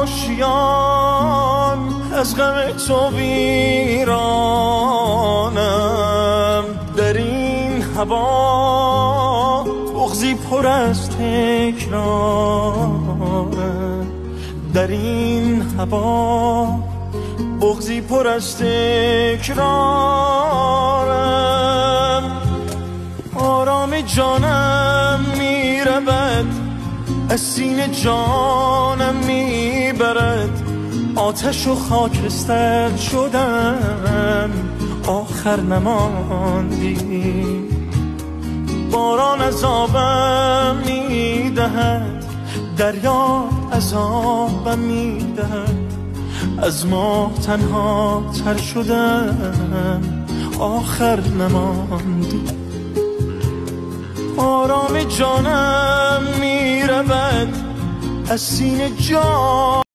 آشیان از غم تو ویرانم. در این هوا بغضی پر از تکرارم. در این هوا بغضی پر از تکرارم. آرام جانم میرود از سینه جانم میبرد. آتش و خاکستر شدم آخر نماندی. باران عذابم میدهد دریا عذابم میدهد. از ما تنها تر شدم آخر نماندی. آرام جانم میرود از سینه جانم